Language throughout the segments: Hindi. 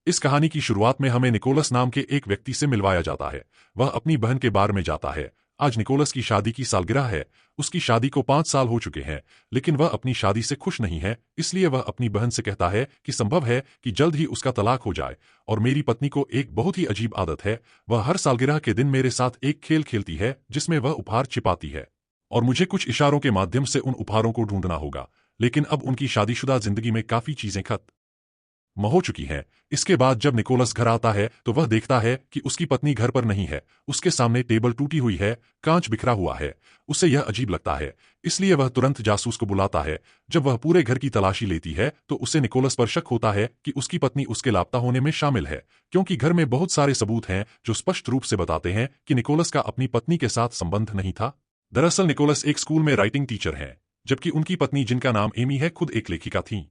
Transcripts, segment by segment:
इस कहानी की शुरुआत में हमें निकोलस नाम के एक व्यक्ति से मिलवाया जाता है। वह अपनी बहन के बार में जाता है। आज निकोलस की शादी की सालगिरह है। उसकी शादी को 5 साल हो चुके हैं, लेकिन वह अपनी शादी से खुश नहीं है। इसलिए वह अपनी बहन से कहता है कि संभव है कि जल्द ही उसका तलाक हो जाए। और मेरी पत्नी को एक बहुत ही अजीब आदत है। वह हर सालगिरह के दिन मेरे साथ एक खेल खेलती है जिसमें वह उपहार छिपाती है, और मुझे कुछ इशारों के माध्यम से उन उपहारों को ढूंढना होगा। लेकिन अब उनकी शादीशुदा जिंदगी में काफी चीजें खत्म हो चुकी हैं। इसके बाद जब निकोलस घर आता है तो वह देखता है कि उसकी पत्नी घर पर नहीं है। उसके सामने टेबल टूटी हुई है, कांच बिखरा हुआ है। उसे यह अजीब लगता है, इसलिए वह तुरंत जासूस को बुलाता है। जब वह पूरे घर की तलाशी लेती है तो उसे निकोलस पर शक होता है कि उसकी पत्नी उसके लापता होने में शामिल है, क्योंकि घर में बहुत सारे सबूत हैं जो स्पष्ट रूप से बताते हैं कि निकोलस का अपनी पत्नी के साथ संबंध नहीं था। दरअसल निकोलस एक स्कूल में राइटिंग टीचर हैं, जबकि उनकी पत्नी, जिनका नाम एमी है, खुद एक लेखिका थीं।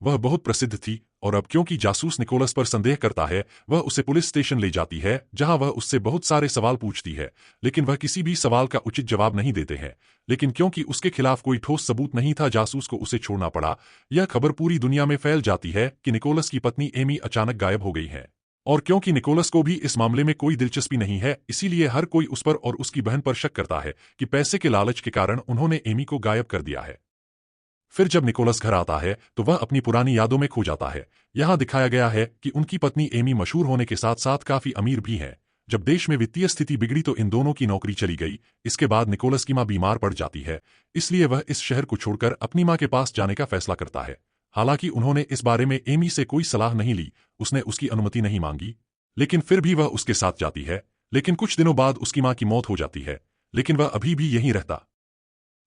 वह बहुत प्रसिद्ध थी, और अब क्योंकि जासूस निकोलस पर संदेह करता है, वह उसे पुलिस स्टेशन ले जाती है, जहां वह उससे बहुत सारे सवाल पूछती है। लेकिन वह किसी भी सवाल का उचित जवाब नहीं देते हैं। लेकिन क्योंकि उसके खिलाफ कोई ठोस सबूत नहीं था, जासूस को उसे छोड़ना पड़ा। यह खबर पूरी दुनिया में फैल जाती है कि निकोलस की पत्नी एमी अचानक गायब हो गई है। और क्योंकि निकोलस को भी इस मामले में कोई दिलचस्पी नहीं है, इसीलिए हर कोई उस पर और उसकी बहन पर शक करता है कि पैसे के लालच के कारण उन्होंने एमी को गायब कर दिया है। फिर जब निकोलस घर आता है तो वह अपनी पुरानी यादों में खो जाता है। यहाँ दिखाया गया है कि उनकी पत्नी एमी मशहूर होने के साथ साथ काफी अमीर भी है। जब देश में वित्तीय स्थिति बिगड़ी तो इन दोनों की नौकरी चली गई। इसके बाद निकोलस की मां बीमार पड़ जाती है, इसलिए वह इस शहर को छोड़कर अपनी मां के पास जाने का फैसला करता है। हालांकि उन्होंने इस बारे में एमी से कोई सलाह नहीं ली, उसने उसकी अनुमति नहीं मांगी, लेकिन फिर भी वह उसके साथ जाती है। लेकिन कुछ दिनों बाद उसकी मां की मौत हो जाती है, लेकिन वह अभी भी यहीं रहता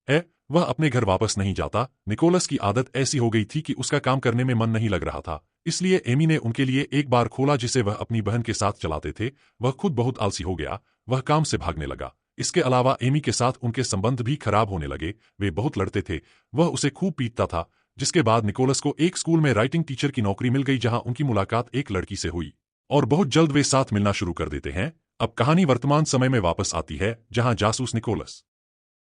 है। वह अपने घर वापस नहीं जाता। निकोलस की आदत ऐसी हो गई थी कि उसका काम करने में मन नहीं लग रहा था, इसलिए एमी ने उनके लिए एक बार खोला जिसे वह अपनी बहन के साथ चलाते थे। वह खुद बहुत आलसी हो गया, वह काम से भागने लगा। इसके अलावा एमी के साथ उनके संबंध भी खराब होने लगे। वे बहुत लड़ते थे, वह उसे खूब पीटता था। जिसके बाद निकोलस को एक स्कूल में राइटिंग टीचर की नौकरी मिल गई, जहां उनकी मुलाकात एक लड़की से हुई, और बहुत जल्द वे साथ मिलना शुरू कर देते हैं। अब कहानी वर्तमान समय में वापस आती है, जहां जासूस निकोलस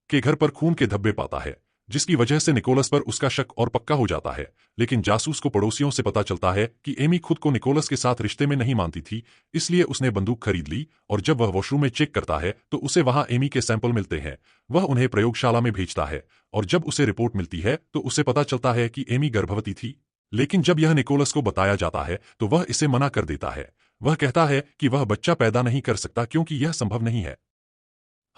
के घर पर खून के धब्बे पाता है, जिसकी वजह से निकोलस पर उसका शक और पक्का हो जाता है। लेकिन जासूस को पड़ोसियों से पता चलता है कि एमी खुद को निकोलस के साथ रिश्ते में नहीं मानती थी, इसलिए उसने बंदूक खरीद ली। और जब वह वॉशरूम में चेक करता है तो उसे वहां एमी के सैंपल मिलते हैं। वह उन्हें प्रयोगशाला में भेजता है, और जब उसे रिपोर्ट मिलती है तो उसे पता चलता है कि एमी गर्भवती थी। लेकिन जब यह निकोलस को बताया जाता है तो वह इसे मना कर देता है। वह कहता है कि वह बच्चा पैदा नहीं कर सकता क्योंकि यह संभव नहीं है,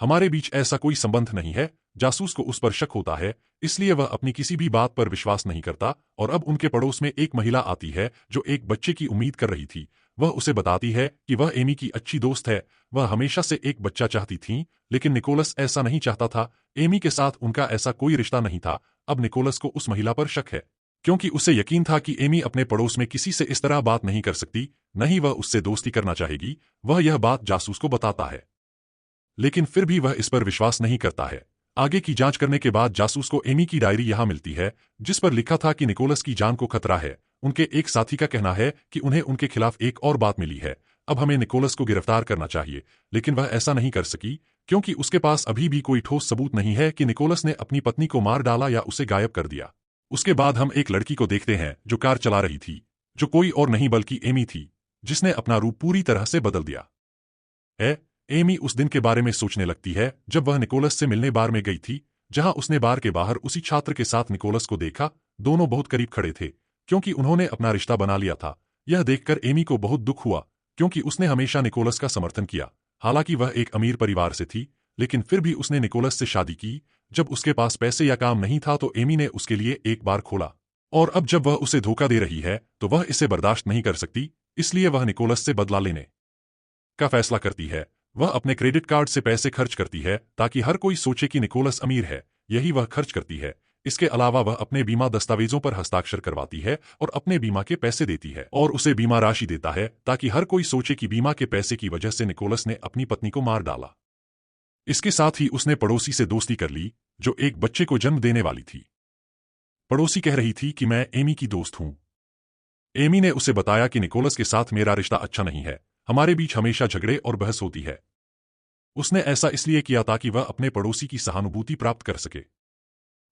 हमारे बीच ऐसा कोई संबंध नहीं है। जासूस को उस पर शक होता है, इसलिए वह अपनी किसी भी बात पर विश्वास नहीं करता। और अब उनके पड़ोस में एक महिला आती है जो एक बच्चे की उम्मीद कर रही थी। वह उसे बताती है कि वह एमी की अच्छी दोस्त है, वह हमेशा से एक बच्चा चाहती थी। लेकिन निकोलस ऐसा नहीं चाहता था। एमी के साथ उनका ऐसा कोई रिश्ता नहीं था। अब निकोलस को उस महिला पर शक है, क्योंकि उसे यकीन था कि एमी अपने पड़ोस में किसी से इस तरह बात नहीं कर सकती, नहीं वह उससे दोस्ती करना चाहेगी। वह यह बात जासूस को बताता है, लेकिन फिर भी वह इस पर विश्वास नहीं करता है। आगे की जांच करने के बाद जासूस को एमी की डायरी यहां मिलती है, जिस पर लिखा था कि निकोलस की जान को खतरा है। उनके एक साथी का कहना है कि उन्हें उनके खिलाफ एक और बात मिली है। अब हमें निकोलस को गिरफ्तार करना चाहिए, लेकिन वह ऐसा नहीं कर सकी, क्योंकि उसके पास अभी भी कोई ठोस सबूत नहीं है कि निकोलस ने अपनी पत्नी को मार डाला या उसे गायब कर दिया। उसके बाद हम एक लड़की को देखते हैं जो कार चला रही थी, जो कोई और नहीं बल्कि एमी थी, जिसने अपना रूप पूरी तरह से बदल दिया है। एमी उस दिन के बारे में सोचने लगती है जब वह निकोलस से मिलने बार में गई थी, जहां उसने बार के बाहर उसी छात्र के साथ निकोलस को देखा। दोनों बहुत करीब खड़े थे, क्योंकि उन्होंने अपना रिश्ता बना लिया था। यह देखकर एमी को बहुत दुख हुआ, क्योंकि उसने हमेशा निकोलस का समर्थन किया। हालांकि वह एक अमीर परिवार से थी, लेकिन फिर भी उसने निकोलस से शादी की। जब उसके पास पैसे या काम नहीं था तो एमी ने उसके लिए एक बार खोला, और अब जब वह उसे धोखा दे रही है तो वह इसे बर्दाश्त नहीं कर सकती। इसलिए वह निकोलस से बदला लेने का फैसला करती है। वह अपने क्रेडिट कार्ड से पैसे खर्च करती है ताकि हर कोई सोचे कि निकोलस अमीर है, यही वह खर्च करती है। इसके अलावा वह अपने बीमा दस्तावेजों पर हस्ताक्षर करवाती है और अपने बीमा के पैसे देती है, और उसे बीमा राशि देता है ताकि हर कोई सोचे कि बीमा के पैसे की वजह से निकोलस ने अपनी पत्नी को मार डाला। इसके साथ ही उसने पड़ोसी से दोस्ती कर ली, जो एक बच्चे को जन्म देने वाली थी। पड़ोसी कह रही थी कि मैं एमी की दोस्त हूं। एमी ने उसे बताया कि निकोलस के साथ मेरा रिश्ता अच्छा नहीं है, हमारे बीच हमेशा झगड़े और बहस होती है। उसने ऐसा इसलिए किया ताकि वह अपने पड़ोसी की सहानुभूति प्राप्त कर सके।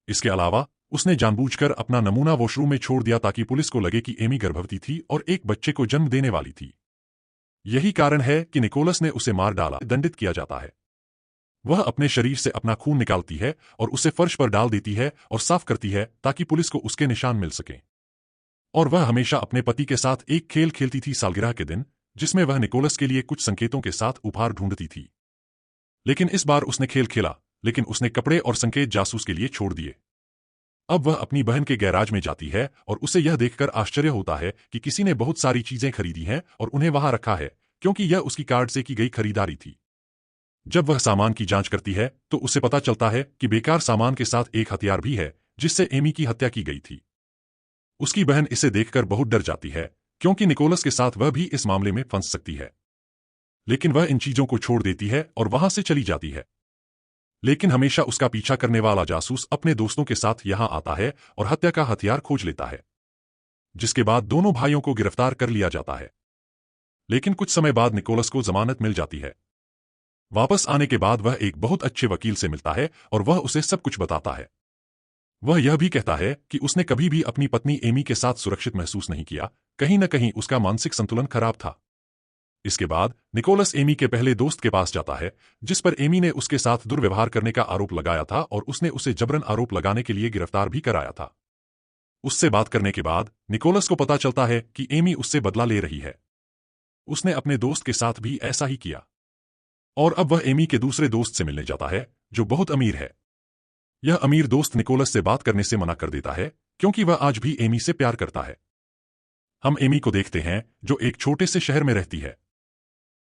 इसके अलावा उसने जानबूझकर अपना नमूना वॉशरूम में छोड़ दिया ताकि पुलिस को लगे कि एमी गर्भवती थी और एक बच्चे को जन्म देने वाली थी। यही कारण है कि निकोलस ने उसे मार डाला, दंडित किया जाता है। वह अपने शरीर से अपना खून निकालती है और उसे फर्श पर डाल देती है और साफ करती है ताकि पुलिस को उसके निशान मिल सकें। और वह हमेशा अपने पति के साथ एक खेल खेलती थी सालगिरह के दिन, जिसमें वह निकोलस के लिए कुछ संकेतों के साथ उपहार ढूंढती थी। लेकिन इस बार उसने खेल खेला, लेकिन उसने कपड़े और संकेत जासूस के लिए छोड़ दिए। अब वह अपनी बहन के गैराज में जाती है और उसे यह देखकर आश्चर्य होता है कि किसी ने बहुत सारी चीजें खरीदी हैं और उन्हें वहां रखा है, क्योंकि यह उसकी कार्ड से की गई खरीदारी थी। जब वह सामान की जांच करती है तो उसे पता चलता है कि बेकार सामान के साथ एक हथियार भी है जिससे एमी की हत्या की गई थी। उसकी बहन इसे देखकर बहुत डर जाती है, क्योंकि निकोलस के साथ वह भी इस मामले में फंस सकती है। लेकिन वह इन चीजों को छोड़ देती है और वहां से चली जाती है। लेकिन हमेशा उसका पीछा करने वाला जासूस अपने दोस्तों के साथ यहां आता है और हत्या का हथियार खोज लेता है, जिसके बाद दोनों भाइयों को गिरफ्तार कर लिया जाता है। लेकिन कुछ समय बाद निकोलस को जमानत मिल जाती है। वापस आने के बाद वह एक बहुत अच्छे वकील से मिलता है और वह उसे सब कुछ बताता है। वह यह भी कहता है कि उसने कभी भी अपनी पत्नी एमी के साथ सुरक्षित महसूस नहीं किया, कहीं न कहीं उसका मानसिक संतुलन खराब था। इसके बाद निकोलस एमी के पहले दोस्त के पास जाता है, जिस पर एमी ने उसके साथ दुर्व्यवहार करने का आरोप लगाया था और उसने उसे जबरन आरोप लगाने के लिए गिरफ्तार भी कराया था। उससे बात करने के बाद निकोलस को पता चलता है कि एमी उससे बदला ले रही है। उसने अपने दोस्त के साथ भी ऐसा ही किया। और अब वह एमी के दूसरे दोस्त से मिलने जाता है, जो बहुत अमीर है। यह अमीर दोस्त निकोलस से बात करने से मना कर देता है, क्योंकि वह आज भी एमी से प्यार करता है। हम एमी को देखते हैं, जो एक छोटे से शहर में रहती है।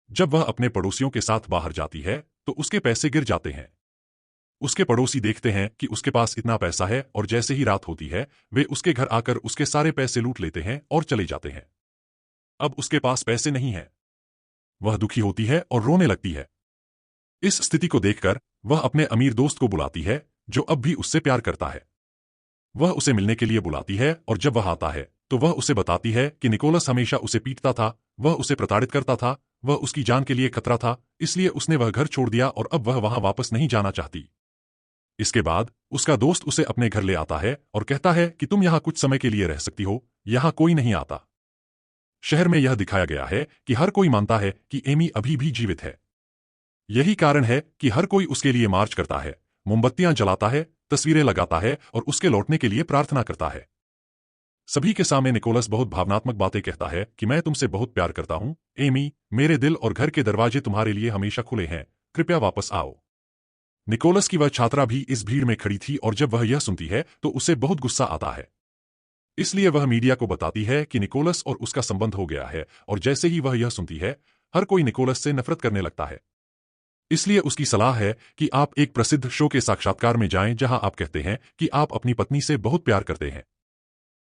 जब वह अपने पड़ोसियों के साथ बाहर जाती है तो उसके पैसे गिर जाते हैं। उसके पड़ोसी देखते हैं कि उसके पास इतना पैसा है और जैसे ही रात होती है वे उसके घर आकर उसके सारे पैसे लूट लेते हैं और चले जाते हैं। अब उसके पास पैसे नहीं है। वह दुखी होती है और रोने लगती है। इस स्थिति को देखकर वह अपने अमीर दोस्त को बुलाती है, जो अब भी उससे प्यार करता है। वह उसे मिलने के लिए बुलाती है और जब वह आता है तो वह उसे बताती है कि निकोलस हमेशा उसे पीटता था, वह उसे प्रताड़ित करता था, वह उसकी जान के लिए खतरा था, इसलिए उसने वह घर छोड़ दिया और अब वह वहां वापस नहीं जाना चाहती। इसके बाद उसका दोस्त उसे अपने घर ले आता है और कहता है कि तुम यहां कुछ समय के लिए रह सकती हो, यहां कोई नहीं आता। शहर में यह दिखाया गया है कि हर कोई मानता है कि एमी अभी भी जीवित है। यही कारण है कि हर कोई उसके लिए मार्च करता है, मोमबत्तियां जलाता है, तस्वीरें लगाता है और उसके लौटने के लिए प्रार्थना करता है। सभी के सामने निकोलस बहुत भावनात्मक बातें कहता है कि मैं तुमसे बहुत प्यार करता हूं, एमी, मेरे दिल और घर के दरवाजे तुम्हारे लिए हमेशा खुले हैं, कृपया वापस आओ। निकोलस की वह छात्रा भी इस भीड़ में खड़ी थी और जब वह यह सुनती है तो उसे बहुत गुस्सा आता है। इसलिए वह मीडिया को बताती है कि निकोलस और उसका संबंध हो गया है और जैसे ही वह यह सुनती है, हर कोई निकोलस से नफरत करने लगता है। इसलिए उसकी सलाह है कि आप एक प्रसिद्ध शो के साक्षात्कार में जाएं जहां आप कहते हैं कि आप अपनी पत्नी से बहुत प्यार करते हैं।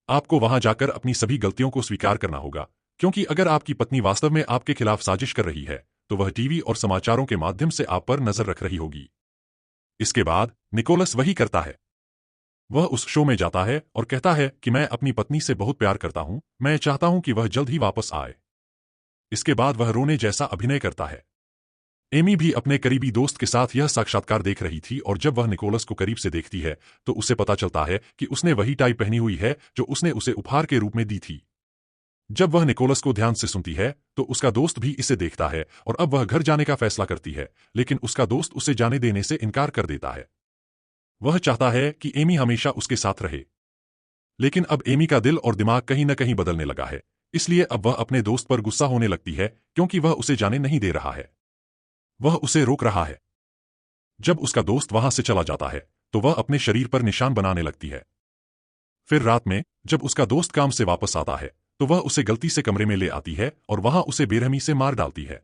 आपको वहां जाकर अपनी सभी गलतियों को स्वीकार करना होगा, क्योंकि अगर आपकी पत्नी वास्तव में आपके खिलाफ साजिश कर रही है तो वह टीवी और समाचारों के माध्यम से आप पर नजर रख रही होगी। इसके बाद निकोलस वही करता है। वह उस शो में जाता है और कहता है कि मैं अपनी पत्नी से बहुत प्यार करता हूं, मैं चाहता हूं कि वह जल्द ही वापस आए। इसके बाद वह रोने जैसा अभिनय करता है। एमी भी अपने करीबी दोस्त के साथ यह साक्षात्कार देख रही थी और जब वह निकोलस को करीब से देखती है तो उसे पता चलता है कि उसने वही टाई पहनी हुई है जो उसने उसे उपहार के रूप में दी थी। जब वह निकोलस को ध्यान से सुनती है तो उसका दोस्त भी इसे देखता है और अब वह घर जाने का फैसला करती है, लेकिन उसका दोस्त उसे जाने देने से इनकार कर देता है। वह चाहता है कि एमी हमेशा उसके साथ रहे। लेकिन अब एमी का दिल और दिमाग कहीं न कहीं बदलने लगा है, इसलिए अब वह अपने दोस्त पर गुस्सा होने लगती है, क्योंकि वह उसे जाने नहीं दे रहा है। वह उसे रोक रहा है। जब उसका दोस्त वहां से चला जाता है तो वह अपने शरीर पर निशान बनाने लगती है। फिर रात में जब उसका दोस्त काम से वापस आता है तो वह उसे गलती से कमरे में ले आती है और वहां उसे बेरहमी से मार डालती है।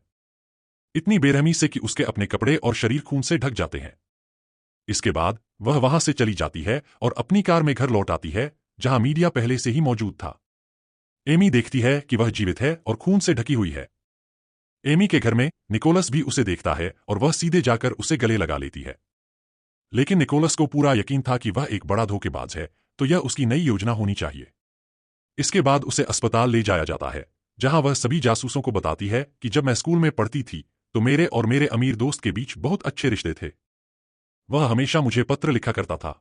इतनी बेरहमी से कि उसके अपने कपड़े और शरीर खून से ढक जाते हैं। इसके बाद वह वहां से चली जाती है और अपनी कार में घर लौट आती है, जहां मीडिया पहले से ही मौजूद था। एमी देखती है कि वह जीवित है और खून से ढकी हुई है। एमी के घर में निकोलस भी उसे देखता है और वह सीधे जाकर उसे गले लगा लेती है। लेकिन निकोलस को पूरा यकीन था कि वह एक बड़ा धोखेबाज है, तो यह उसकी नई योजना होनी चाहिए। इसके बाद उसे अस्पताल ले जाया जाता है, जहां वह सभी जासूसों को बताती है कि जब मैं स्कूल में पढ़ती थी तो मेरे और मेरे अमीर दोस्त के बीच बहुत अच्छे रिश्ते थे। वह हमेशा मुझे पत्र लिखा करता था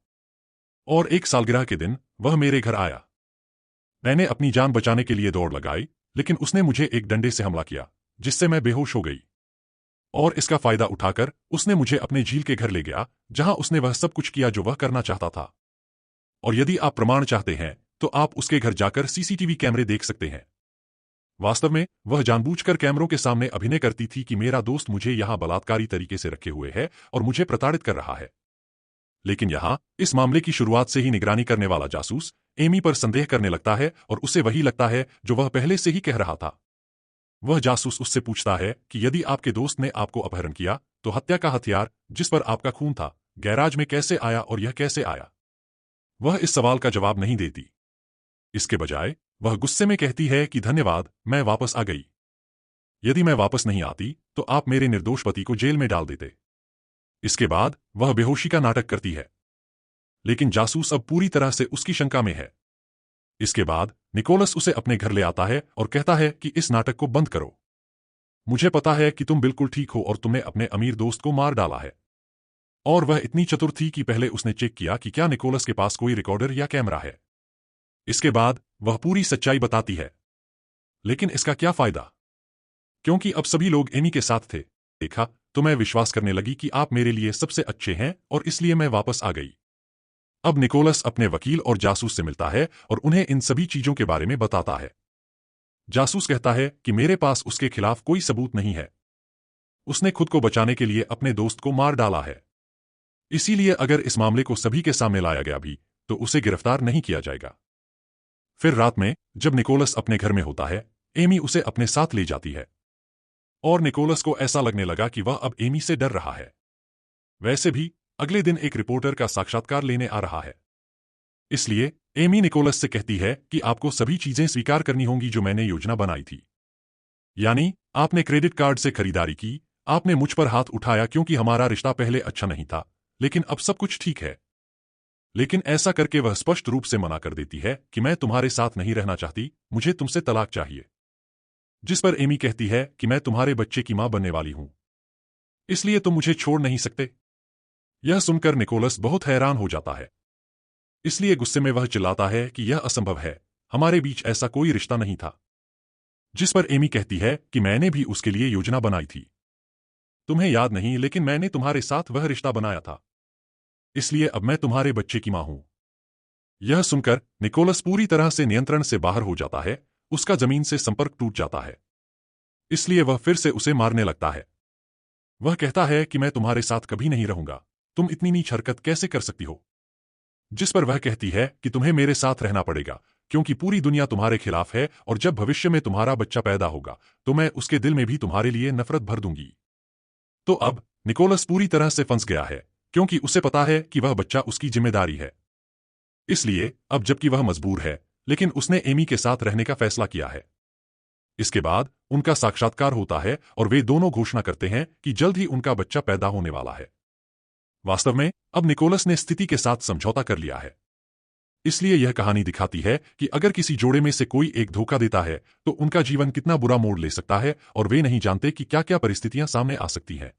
और एक सालगिरह के दिन वह मेरे घर आया। मैंने अपनी जान बचाने के लिए दौड़ लगाई, लेकिन उसने मुझे एक डंडे से हमला किया, जिससे मैं बेहोश हो गई। और इसका फायदा उठाकर उसने मुझे अपने झील के घर ले गया, जहां उसने वह सब कुछ किया जो वह करना चाहता था। और यदि आप प्रमाण चाहते हैं तो आप उसके घर जाकर सीसीटीवी कैमरे देख सकते हैं। वास्तव में वह जानबूझकर कैमरों के सामने अभिनय करती थी कि मेरा दोस्त मुझे यहां बलात्कारी तरीके से रखे हुए है और मुझे प्रताड़ित कर रहा है। लेकिन यहां इस मामले की शुरुआत से ही निगरानी करने वाला जासूस एमी पर संदेह करने लगता है और उसे वही लगता है जो वह पहले से ही कह रहा था। वह जासूस उससे पूछता है कि यदि आपके दोस्त ने आपको अपहरण किया तो हत्या का हथियार, जिस पर आपका खून था, गैराज में कैसे आया और यह कैसे आया? वह इस सवाल का जवाब नहीं देती। इसके बजाय वह गुस्से में कहती है कि धन्यवाद, मैं वापस आ गई। यदि मैं वापस नहीं आती तो आप मेरे निर्दोष पति को जेल में डाल देते। इसके बाद वह बेहोशी का नाटक करती है, लेकिन जासूस अब पूरी तरह से उसकी शंका में है। इसके बाद निकोलस उसे अपने घर ले आता है और कहता है कि इस नाटक को बंद करो। मुझे पता है कि तुम बिल्कुल ठीक हो और तुमने अपने अमीर दोस्त को मार डाला है। और वह इतनी चतुर थी कि पहले उसने चेक किया कि क्या निकोलस के पास कोई रिकॉर्डर या कैमरा है। इसके बाद वह पूरी सच्चाई बताती है। लेकिन इसका क्या फायदा, क्योंकि अब सभी लोग एमी के साथ थे। देखा तो मैं विश्वास करने लगी कि आप मेरे लिए सबसे अच्छे हैं और इसलिए मैं वापस आ गई। अब निकोलस अपने वकील और जासूस से मिलता है और उन्हें इन सभी चीजों के बारे में बताता है। जासूस कहता है कि मेरे पास उसके खिलाफ कोई सबूत नहीं है। उसने खुद को बचाने के लिए अपने दोस्त को मार डाला है। इसीलिए अगर इस मामले को सभी के सामने लाया गया भी तो उसे गिरफ्तार नहीं किया जाएगा। फिर रात में जब निकोलस अपने घर में होता है, एमी उसे अपने साथ ले जाती है। और निकोलस को ऐसा लगने लगा कि वह अब एमी से डर रहा है। वैसे भी अगले दिन एक रिपोर्टर का साक्षात्कार लेने आ रहा है। इसलिए एमी निकोलस से कहती है कि आपको सभी चीजें स्वीकार करनी होंगी जो मैंने योजना बनाई थी। यानी आपने क्रेडिट कार्ड से खरीदारी की, आपने मुझ पर हाथ उठाया क्योंकि हमारा रिश्ता पहले अच्छा नहीं था, लेकिन अब सब कुछ ठीक है। लेकिन ऐसा करके वह स्पष्ट रूप से मना कर देती है कि मैं तुम्हारे साथ नहीं रहना चाहती, मुझे तुमसे तलाक चाहिए। जिस पर एमी कहती है कि मैं तुम्हारे बच्चे की मां बनने वाली हूं, इसलिए तुम मुझे छोड़ नहीं सकते। यह सुनकर निकोलस बहुत हैरान हो जाता है। इसलिए गुस्से में वह चिल्लाता है कि यह असंभव है, हमारे बीच ऐसा कोई रिश्ता नहीं था। जिस पर एमी कहती है कि मैंने भी उसके लिए योजना बनाई थी। तुम्हें याद नहीं, लेकिन मैंने तुम्हारे साथ वह रिश्ता बनाया था, इसलिए अब मैं तुम्हारे बच्चे की मां हूं। यह सुनकर निकोलस पूरी तरह से नियंत्रण से बाहर हो जाता है, उसका जमीन से संपर्क टूट जाता है। इसलिए वह फिर से उसे मारने लगता है। वह कहता है कि मैं तुम्हारे साथ कभी नहीं रहूंगा, तुम इतनी नीच हरकत कैसे कर सकती हो? जिस पर वह कहती है कि तुम्हें मेरे साथ रहना पड़ेगा, क्योंकि पूरी दुनिया तुम्हारे खिलाफ है और जब भविष्य में तुम्हारा बच्चा पैदा होगा तो मैं उसके दिल में भी तुम्हारे लिए नफरत भर दूंगी। तो अब निकोलस पूरी तरह से फंस गया है, क्योंकि उसे पता है कि वह बच्चा उसकी जिम्मेदारी है। इसलिए अब जबकि वह मजबूर है, लेकिन उसने एमी के साथ रहने का फैसला किया है। इसके बाद उनका साक्षात्कार होता है और वे दोनों घोषणा करते हैं कि जल्द ही उनका बच्चा पैदा होने वाला है। वास्तव में अब निकोलस ने स्थिति के साथ समझौता कर लिया है। इसलिए यह कहानी दिखाती है कि अगर किसी जोड़े में से कोई एक धोखा देता है तो उनका जीवन कितना बुरा मोड़ ले सकता है और वे नहीं जानते कि क्या क्या परिस्थितियां सामने आ सकती हैं।